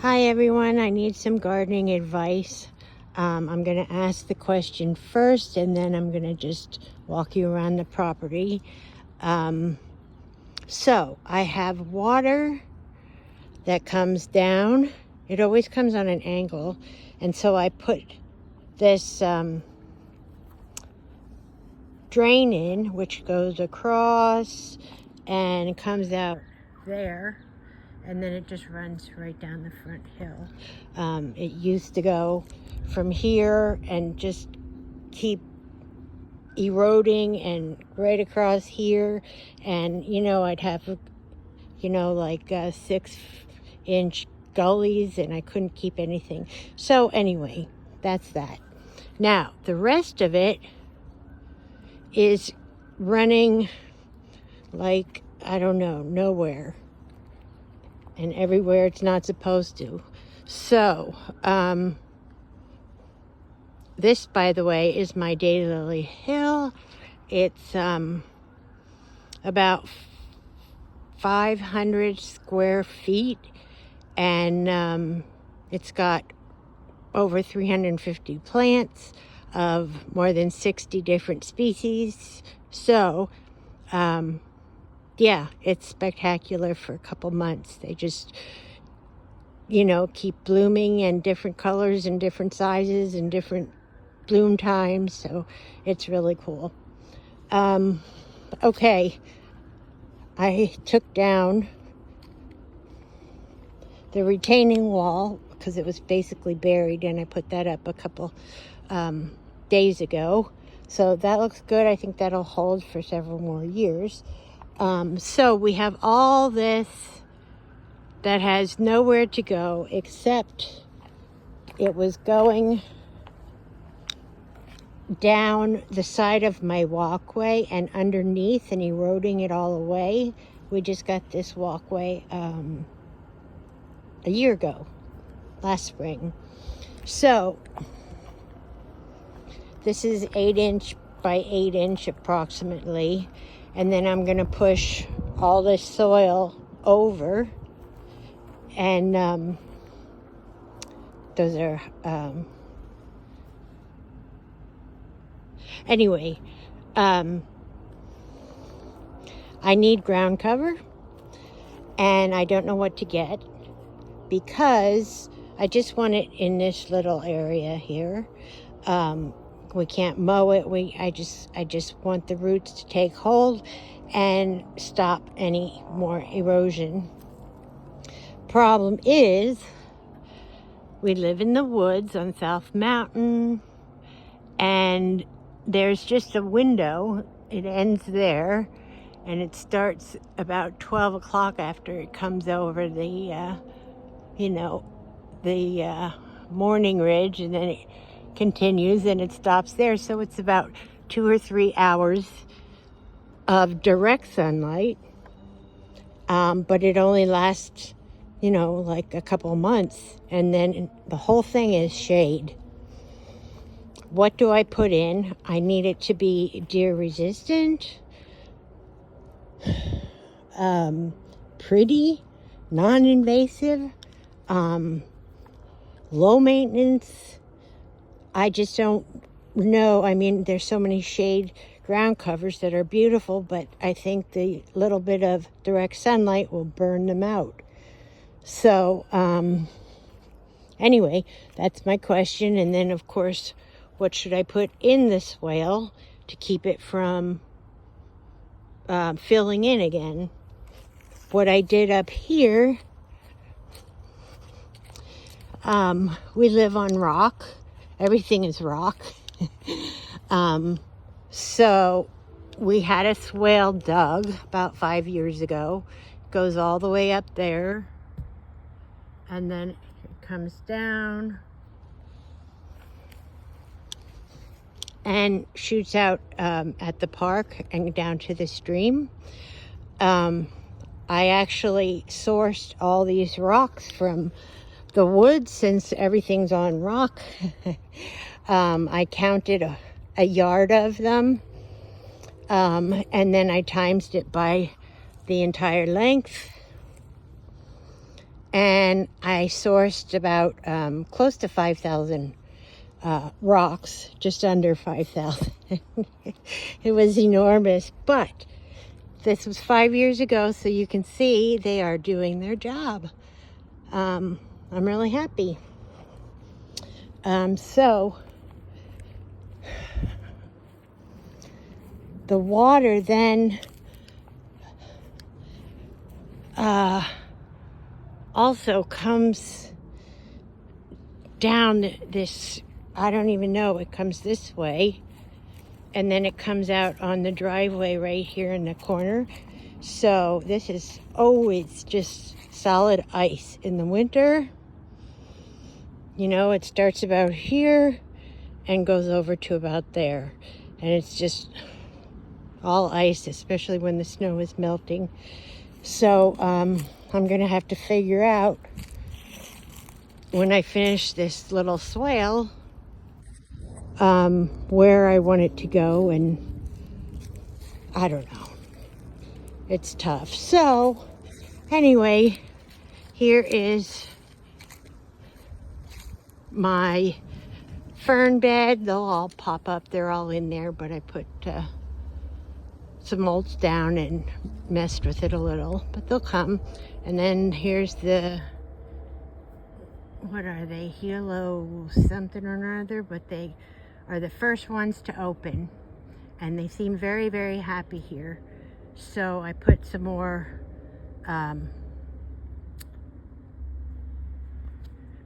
Hi everyone, I need some gardening advice. I'm going to ask the question first and then I'm going to just walk you around the property. So I have water that comes down. It always comes on an angle, and so I put this drain in, which goes across and comes out there. And then it just runs right down the front hill. It used to go from here and just keep eroding and right across here. And, I'd have, like 6-inch gullies and I couldn't keep anything. So anyway, that's that. Now, the rest of it is running like, I don't know, nowhere. And everywhere it's not supposed to. So, this, by the way, is my daylily hill. It's about 500 square feet, and it's got over 350 plants of more than 60 different species. So, yeah, it's spectacular for a couple months. They just, keep blooming in different colors and different sizes and different bloom times. So it's really cool. Okay, I took down the retaining wall because it was basically buried, and I put that up a couple days ago. So that looks good. I think that'll hold for several more years. So we have all this that has nowhere to go except it was going down the side of my walkway and underneath and eroding it all away. We just got this walkway a year ago, last spring. So this is 8-inch by 8-inch approximately. And then I'm going to push all this soil over. And those are... Anyway, I need ground cover. And I don't know what to get. Because I just want it in this little area here. We can't mow it. I just want the roots to take hold and stop any more erosion. Problem is, we live in the woods on South Mountain, and there's just a window. It ends there, and it starts about 12 o'clock after it comes over the, the morning ridge, and then it continues and it stops there. So it's about 2 or 3 hours of direct sunlight, but it only lasts like a couple months, and then the whole thing is shade. What do I put in? I need it to be deer resistant, pretty, non-invasive, low maintenance. I just don't know. I mean, there's so many shade ground covers that are beautiful, but I think the little bit of direct sunlight will burn them out. So, anyway, that's my question. And then, of course, what should I put in the swale to keep it from filling in again? What I did up here, we live on rock. Everything is rock. So we had a swale dug about 5 years ago. It goes all the way up there. And then it comes down and shoots out at the park and down to the stream. I actually sourced all these rocks from the woods, since everything's on rock. I counted a yard of them, and then I times it by the entire length, and I sourced about close to 5,000 rocks, just under 5,000. It was enormous, but this was 5 years ago, so you can see they are doing their job. I'm really happy. So the water then also comes down this, I don't even know, it comes this way, and then it comes out on the driveway right here in the corner. So this is always just solid ice. In the winter, you know, it starts about here and goes over to about there, and it's just all ice, especially when the snow is melting. So I'm gonna have to figure out, when I finish this little swale, where I want it to go, and I don't know. It's tough. So anyway, here is my fern bed. They'll all pop up. They're all in there, but I put some mulch down and messed with it a little, but they'll come. And then here's the, what are they, Hilo something or other, but they are the first ones to open, and they seem very, very happy here. So I put some more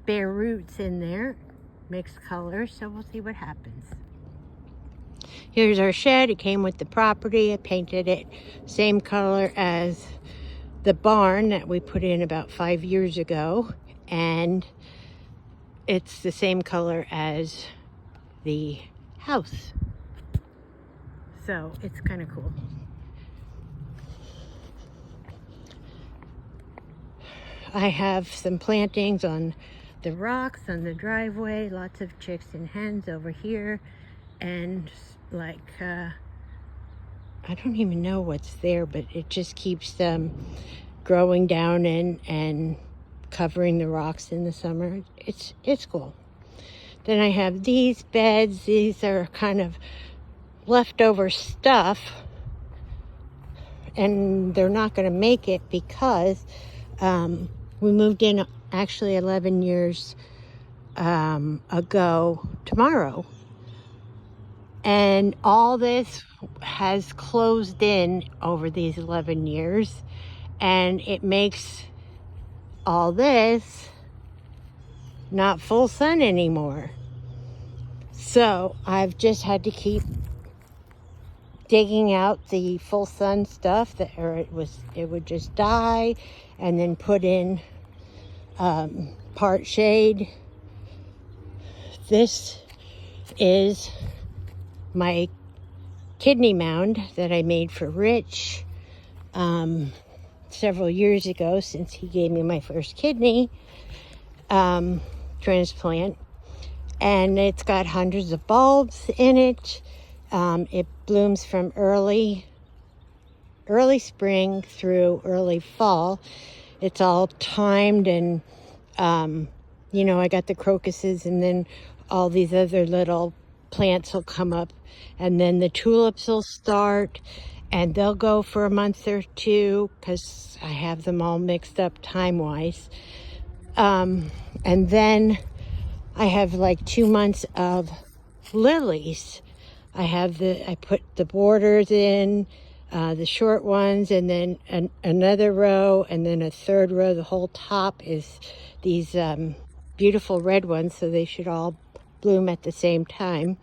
bare roots in there, mixed colors, so we'll see what happens. Here's our shed. It came with the property. I painted it same color as the barn that we put in about 5 years ago, and it's the same color as the house. So it's kind of cool. I have some plantings on the rocks on the driveway, lots of chicks and hens over here, and like I don't even know what's there, but it just keeps them growing down and covering the rocks in the summer. It's cool. Then I have these beds. These are kind of leftover stuff, and they're not going to make it because we moved in actually 11 years ago tomorrow, and all this has closed in over these 11 years, and it makes all this not full sun anymore. So I've just had to keep digging out the full sun stuff that, or it would just die, and then put in part shade. This is my kidney mound that I made for Rich several years ago, since he gave me my first kidney transplant. And it's got hundreds of bulbs in it. It blooms from early spring through early fall. It's all timed, and you know, I got the crocuses, and then all these other little plants will come up, and then the tulips will start, and they'll go for a month or two because I have them all mixed up time-wise. And then I have like 2 months of lilies. I put the borders in, the short ones, and then another row, and then a third row. The whole top is these beautiful red ones, so they should all bloom at the same time.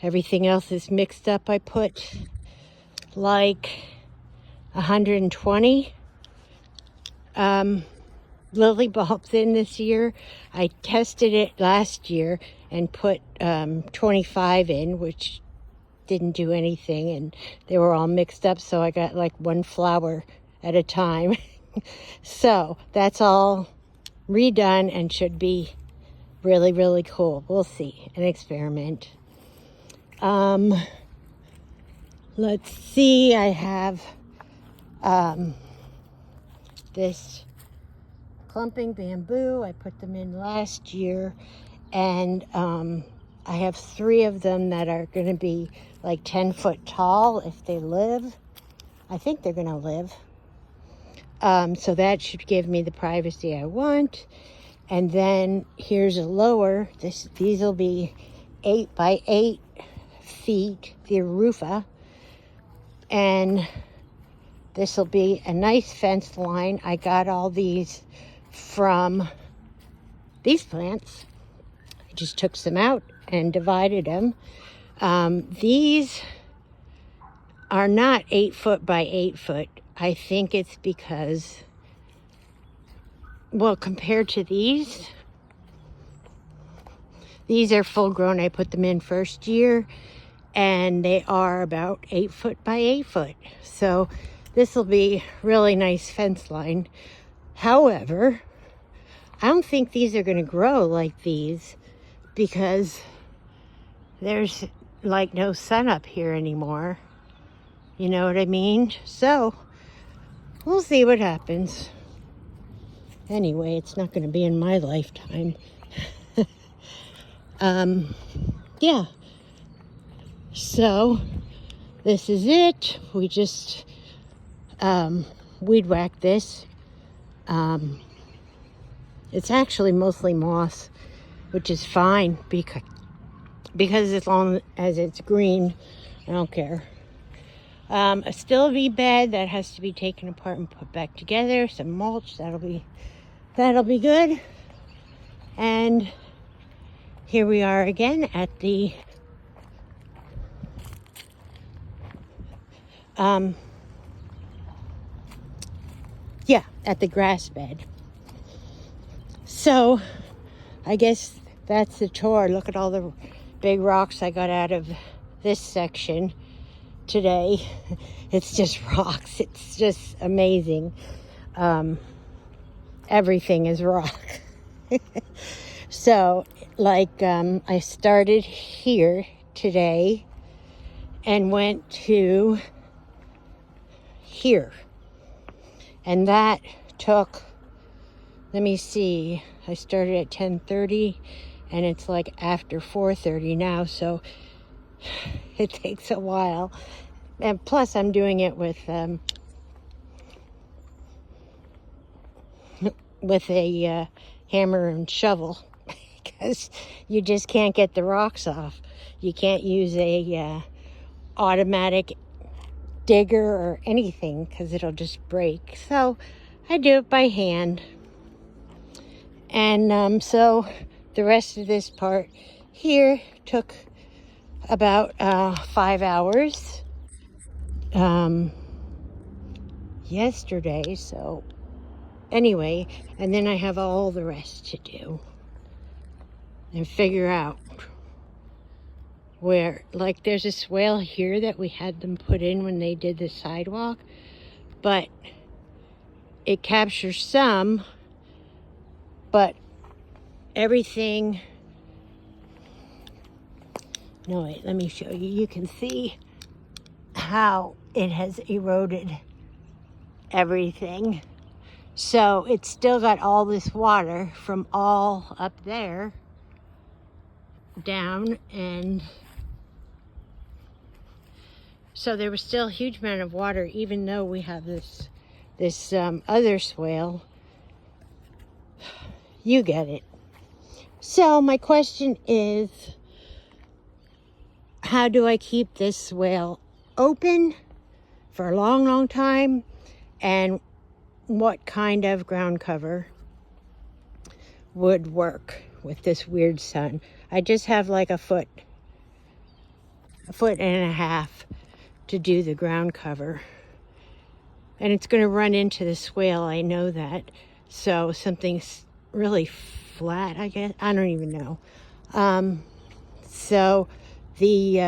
Everything else is mixed up. I put like 120 lily bulbs in this year. I tested it last year and put 25 in, which didn't do anything, and they were all mixed up, so I got like one flower at a time. So that's all redone and should be really, really cool. We'll see. An experiment. Let's see. I have this clumping bamboo. I put them in last year, and I have 3 of them that are going to be like 10 foot tall if they live. I think they're going to live. So that should give me the privacy I want. And then here's a lower. These will be 8 by 8 feet, the rufa. And this will be a nice fence line. I got all these from these plants. I just took some out and divided them. These are not 8 foot by 8 foot. I think it's because, well, compared to these are full grown. I put them in first year, and they are about 8 foot by 8 foot. So this will be really nice fence line. However, I don't think these are going to grow like these because there's like no sun up here anymore. You know what I mean? So we'll see what happens. Anyway, it's not going to be in my lifetime. Yeah. So this is it. We just weed whacked this. It's actually mostly moss, which is fine because as long as it's green, I don't care. A still V bed that has to be taken apart and put back together. Some mulch, that'll be good. And here we are again at the at the grass bed. So I guess that's the tour. Look at all the big rocks I got out of this section today. It's just rocks. It's just amazing. Everything is rock. So like I started here today and went to here, and that took, let me see, I started at 10:30 and it's like after 4:30 now, so it takes a while. And plus I'm doing it with a hammer and shovel because you just can't get the rocks off. You can't use a automatic digger or anything because it'll just break. So I do it by hand. And so the rest of this part here took about 5 hours yesterday. So anyway, and then I have all the rest to do and figure out where, like there's a swale here that we had them put in when they did the sidewalk, but it captures some, but everything, no wait, let me show you. You can see how it has eroded everything. So it's still got all this water from all up there down, and so there was still a huge amount of water even though we have this other swale. You get it. So my question is, how do I keep this swale open for a long, long time? And what kind of ground cover would work with this weird sun? I just have like a foot and a half to do the ground cover. And it's going to run into the swale, I know that. So something's really flat, I guess. I don't even know. So the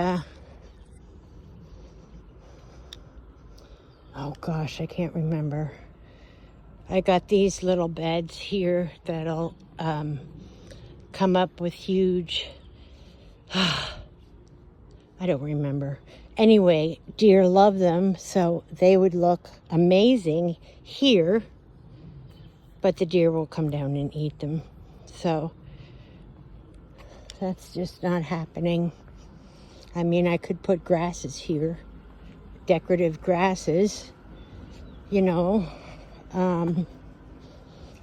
oh gosh, I can't remember. I got these little beds here that'll come up with huge, I don't remember. Anyway, deer love them, so they would look amazing here. but the deer will come down and eat them. So that's just not happening. I mean, I could put grasses here, decorative grasses, you know.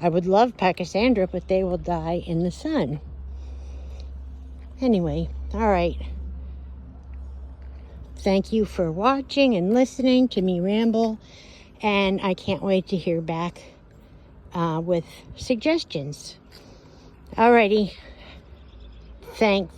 I would love pachysandra, but they will die in the sun. Anyway, all right. Thank you for watching and listening to me ramble, and I can't wait to hear back with suggestions. Alrighty. Thanks.